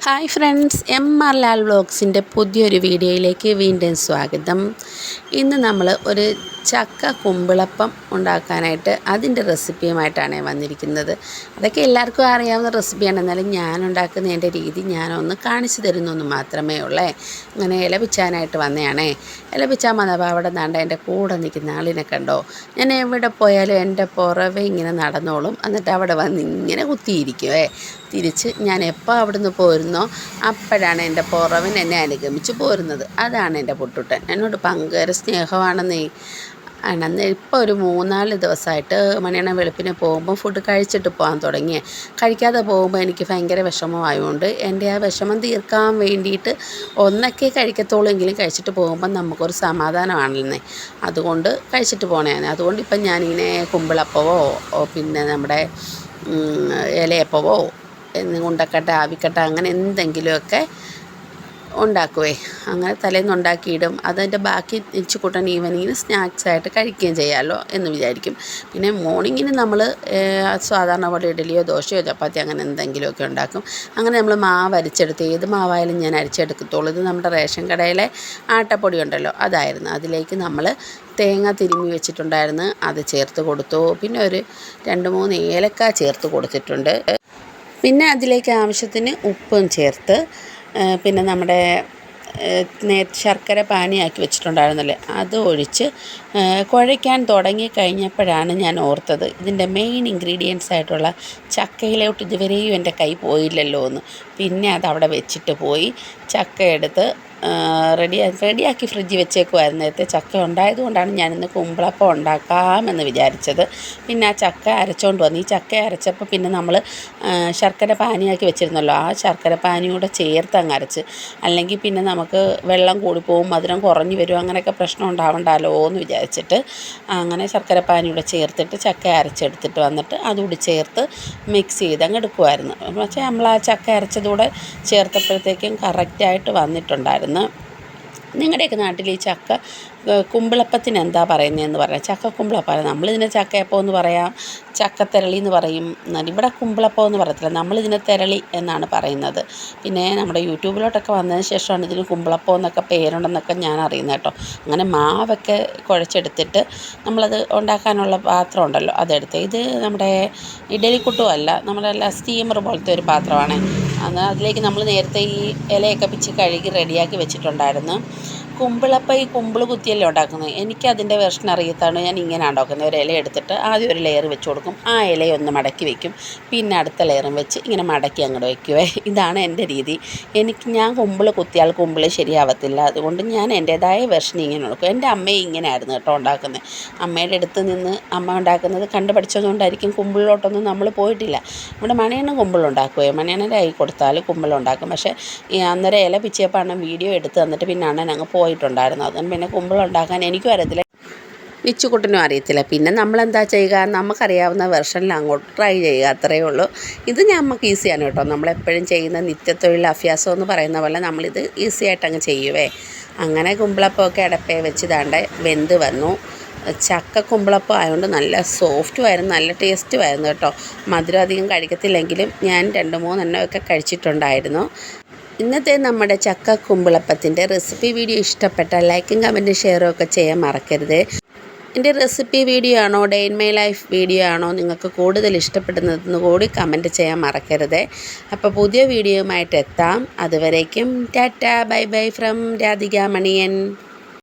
Hi friends, MR Lal വ്ളോഗ്സിൻ്റെ പുതിയൊരു വീഡിയോയിലേക്ക് വീണ്ടും സ്വാഗതം. ഇന്ന് നമ്മൾ ഒരു ചക്ക കുമ്പിളപ്പം ഉണ്ടാക്കാനായിട്ട് അതിൻ്റെ റെസിപ്പിയുമായിട്ടാണ് വന്നിരിക്കുന്നത്. അതൊക്കെ എല്ലാവർക്കും അറിയാവുന്ന റെസിപ്പിയാണ്, എന്നാലും ഞാൻ ഉണ്ടാക്കുന്നതിൻ്റെ രീതി ഞാനൊന്ന് കാണിച്ചു തരുന്നൊന്ന് മാത്രമേ ഉള്ളേ. അങ്ങനെ ഇല പിച്ചാനായിട്ട് വന്നതാണേ. ഇല പിച്ചാൻ വന്നപ്പോൾ അവിടെ നാണ്ട എൻ്റെ കൂടെ നിൽക്കുന്ന ആളിനെ കണ്ടോ. ഞാൻ എവിടെ പോയാലും എൻ്റെ പുറവെ ഇങ്ങനെ നടന്നോളും, എന്നിട്ട് അവിടെ വന്ന് ഇങ്ങനെ കുത്തിയിരിക്കുവേ. തിരിച്ച് ഞാൻ എപ്പോൾ അവിടുന്ന് പോരുന്നോ അപ്പോഴാണ് എൻ്റെ പുറവൻ എന്നെ അനുഗമിച്ച് പോരുന്നത്. അതാണ് എൻ്റെ പൊട്ടുട്ടൻ. എന്നോട് ഭയങ്കര സ്നേഹമാണെന്നേ. ആണെന്ന് ഇപ്പോൾ ഒരു 3-4 ദിവസമായിട്ട് മണിയണ്ണ വെളുപ്പിനെ പോകുമ്പോൾ ഫുഡ് കഴിച്ചിട്ട് പോകാൻ തുടങ്ങി. കഴിക്കാതെ പോകുമ്പോൾ എനിക്ക് ഭയങ്കര വിഷമമായതുകൊണ്ട് എൻ്റെ ആ വിഷമം തീർക്കാൻ വേണ്ടിയിട്ട് ഒന്നൊക്കെ കഴിക്കത്തുള്ളൂ, എങ്കിലും കഴിച്ചിട്ട് പോകുമ്പോൾ നമുക്കൊരു സമാധാനമാണെന്നേ. അതുകൊണ്ട് കഴിച്ചിട്ട് പോണേന്ന്. അതുകൊണ്ട് ഇപ്പം ഞാനിങ്ങനെ കുമ്പിളപ്പവോ പിന്നെ നമ്മുടെ ഇലയപ്പവോ ഉണ്ടക്കട്ട ആവിക്കട്ട അങ്ങനെ എന്തെങ്കിലുമൊക്കെ ഉണ്ടാക്കുവേ. അങ്ങനെ തലേന്ന് ഉണ്ടാക്കിയിടും. അതിൻ്റെ ബാക്കി ഇച്ചിക്കൂട്ടൻ ഈവനിങ്ങിന് സ്നാക്സായിട്ട് കഴിക്കുകയും ചെയ്യാമല്ലോ എന്ന് വിചാരിക്കും. പിന്നെ മോർണിംഗിന് നമ്മൾ സാധാരണ പോലെ ഇഡലിയോ ദോശയോ ചപ്പാത്തി അങ്ങനെ എന്തെങ്കിലുമൊക്കെ ഉണ്ടാക്കും. അങ്ങനെ നമ്മൾ മാവ് അരിച്ചെടുത്ത്, ഏത് മാവായാലും ഞാൻ അരിച്ചെടുക്കത്തുള്ളൂ. ഇത് നമ്മുടെ റേഷൻ കടയിലെ ആട്ടപ്പൊടി ഉണ്ടല്ലോ, അതായിരുന്നു. അതിലേക്ക് നമ്മൾ തേങ്ങ തിരുമ്മി വെച്ചിട്ടുണ്ടായിരുന്നു, അത് ചേർത്ത് കൊടുത്തു. പിന്നെ ഒരു 2-3 ഏലക്ക ചേർത്ത് കൊടുത്തിട്ടുണ്ട്. പിന്നെ അതിലേക്ക് ആവശ്യത്തിന് ഉപ്പും ചേർത്ത്, പിന്നെ നമ്മുടെ ശർക്കര പാനിയാക്കി വെച്ചിട്ടുണ്ടായിരുന്നല്ലേ, അത് ഒഴിച്ച് കുഴയ്ക്കാൻ തുടങ്ങിക്കഴിഞ്ഞപ്പോഴാണ് ഞാൻ ഓർത്തത് ഇതിൻ്റെ മെയിൻ ഇൻഗ്രീഡിയൻസ് ആയിട്ടുള്ള ചക്കയിലോട്ട് ഇതുവരെയും എൻ്റെ കൈ പോയില്ലല്ലോ എന്ന്. പിന്നെ അതവിടെ വെച്ചിട്ട് പോയി ചക്ക എടുത്ത് റെഡിയാക്കി ഫ്രിഡ്ജിൽ വെച്ചേക്കുമായിരുന്നു. നേരത്തെ ചക്ക ഉണ്ടായതുകൊണ്ടാണ് ഞാനിന്ന് കുമ്പിളപ്പം ഉണ്ടാക്കാമെന്ന് വിചാരിച്ചത്. പിന്നെ ആ ചക്ക അരച്ചുകൊണ്ട് വന്നു. ഈ ചക്ക അരച്ചപ്പോൾ പിന്നെ നമ്മൾ ശർക്കര പാനിയാക്കി വെച്ചിരുന്നല്ലോ, ആ ശർക്കര പാനിയൂടെ ചേർത്ത് അങ്ങ് അരച്ച്. അല്ലെങ്കിൽ പിന്നെ നമുക്ക് വെള്ളം കൂടിപ്പോവും, മധുരം കുറഞ്ഞു വരും, അങ്ങനെയൊക്കെ പ്രശ്നം ഉണ്ടാവണ്ടല്ലോ എന്ന് വിചാരിച്ചിട്ട് അങ്ങനെ ശർക്കര പാനിയൂടെ ചേർത്തിട്ട് ചക്ക അരച്ചെടുത്തിട്ട് വന്നിട്ട് അതുകൂടി ചേർത്ത് മിക്സ് ചെയ്ത് അങ്ങ് എടുക്കുമായിരുന്നു. പക്ഷേ നമ്മൾ ആ ചക്ക അരച്ചതൂടെ ചേർത്തപ്പോഴത്തേക്കും കറക്റ്റായിട്ട് വന്നിട്ടുണ്ടായിരുന്നു. നിങ്ങളുടെയൊക്കെ നാട്ടിൽ ഈ ചക്ക കുമ്പിളപ്പത്തിന് എന്താ പറയുന്നതെന്ന് പറയാം. ചക്ക കുമ്പിളപ്പം, നമ്മളിതിനെ ചക്കയപ്പം എന്ന് പറയാം, ചക്കത്തെരളി എന്ന് പറയും. ഇവിടെ കുമ്പിളപ്പം എന്ന് പറയത്തില്ല, നമ്മളിതിനെ തെരളി എന്നാണ് പറയുന്നത്. പിന്നെ നമ്മുടെ യൂട്യൂബിലോട്ടൊക്കെ വന്നതിന് ശേഷമാണ് ഇതിന് കുമ്പിളപ്പം എന്നൊക്കെ പേരുണ്ടെന്നൊക്കെ ഞാൻ അറിയുന്നത് കേട്ടോ. അങ്ങനെ മാവൊക്കെ കുഴച്ചെടുത്തിട്ട് നമ്മളത് ഉണ്ടാക്കാനുള്ള പാത്രം ഉണ്ടല്ലോ അതെടുത്ത്, ഇത് നമ്മുടെ ഇഡലിക്കുട്ടും അല്ല, നമ്മുടെ സ്റ്റീമർ പോലത്തെ ഒരു പാത്രമാണ്. എന്നാൽ അതിലേക്ക് നമ്മൾ നേരത്തെ ഈ ഇലയൊക്കെ പിച്ച് കഴുകി റെഡിയാക്കി വെച്ചിട്ടുണ്ടായിരുന്നു. കുമ്പിളപ്പം ഈ കുമ്പിൾ കുത്തിയല്ലേ ഉണ്ടാക്കുന്നത്. എനിക്കതിൻ്റെ വെർഷൻ അറിയത്താണ്. ഞാൻ ഇങ്ങനെ ഉണ്ടാക്കുന്നത്. ഒരു ഇല എടുത്തിട്ട് ആദ്യം ഒരു ലെയർ വെച്ച് കൊടുക്കും, ആ ഇലയൊന്ന് മടക്കി വയ്ക്കും, പിന്നെ അടുത്ത ലെയറും വെച്ച് ഇങ്ങനെ മടക്കി അങ്ങോട്ട് വയ്ക്കുവേ. ഇതാണ് എൻ്റെ രീതി. ഞാൻ കുമ്പിൾ കുത്തിയാൽ കുമ്പിൾ ശരിയാവത്തില്ല, അതുകൊണ്ട് ഞാൻ എൻ്റേതായ വെർഷൻ ഇങ്ങനെ കൊടുക്കും. എൻ്റെ അമ്മയെ ഇങ്ങനെയായിരുന്നു കേട്ടോ ഉണ്ടാക്കുന്നത്. അമ്മയുടെ അടുത്ത് നിന്ന് അമ്മ ഉണ്ടാക്കുന്നത് കണ്ടു പഠിച്ചതുകൊണ്ടായിരിക്കും കുമ്പിളിലോട്ടൊന്നും നമ്മൾ പോയിട്ടില്ല. ഇവിടെ മണിയണ്ണ കുമ്പിളുണ്ടാക്കുവേ, മണിയണ്ണൻ്റെ കൈ കൊടുത്താൽ കുമ്പിളുണ്ടാക്കും. പക്ഷേ അന്നേരം ഇല പിച്ചിയപ്പോൾ വീഡിയോ എടുത്ത് തന്നിട്ട് പിന്നെ അണ്ണൻ അങ്ങ് പോയിട്ടുണ്ടായിരുന്നു. അതുകൊണ്ട് പിന്നെ കുമ്പിളുണ്ടാക്കാൻ എനിക്കും അറിയത്തില്ല, ഇച്ചുകുട്ടനും അറിയത്തില്ല. പിന്നെ നമ്മളെന്താ ചെയ്യുക, നമുക്കറിയാവുന്ന വെർഷനിൽ അങ്ങോട്ട് ട്രൈ ചെയ്യുക, അത്രയേ ഉള്ളൂ. ഇത് നമുക്ക് ഈസിയാണ് കേട്ടോ. നമ്മളെപ്പോഴും ചെയ്യുന്ന നിത്യത്തൊഴിൽ അഭ്യാസം എന്ന് പറയുന്ന പോലെ നമ്മളിത് ഈസി ആയിട്ട് അങ്ങ് ചെയ്യുവേ. അങ്ങനെ കുമ്പിളപ്പമൊക്കെ അടപ്പേ വെച്ച് ദാണ്ടെ വെന്ത് വന്നു. ചക്ക കുമ്പിളപ്പം ആയതുകൊണ്ട് നല്ല സോഫ്റ്റുമായിരുന്നു, നല്ല ടേസ്റ്റുമായിരുന്നു കേട്ടോ. മധുരം അധികം കഴിക്കത്തില്ലെങ്കിലും ഞാൻ 2-3 എണ്ണമൊക്കെ കഴിച്ചിട്ടുണ്ടായിരുന്നു. ഇന്നത്തെ നമ്മുടെ ചക്ക കുമ്പിളപ്പത്തിൻ്റെ റെസിപ്പി വീഡിയോ ഇഷ്ടപ്പെട്ടാൽ ലൈക്കും കമൻറ്റും ഷെയറും ഒക്കെ ചെയ്യാൻ മറക്കരുത്. എൻ്റെ റെസിപ്പി വീഡിയോ ആണോ day in my life video ആണോ നിങ്ങൾക്ക് കൂടുതൽ ഇഷ്ടപ്പെടുന്നതെന്ന് കൂടി കമൻറ്റ് ചെയ്യാൻ മറക്കരുത്. അപ്പോൾ പുതിയ വീഡിയോയുമായിട്ട് എത്താം. അതുവരേക്കും Tata bye bye from Radhika Maniyan.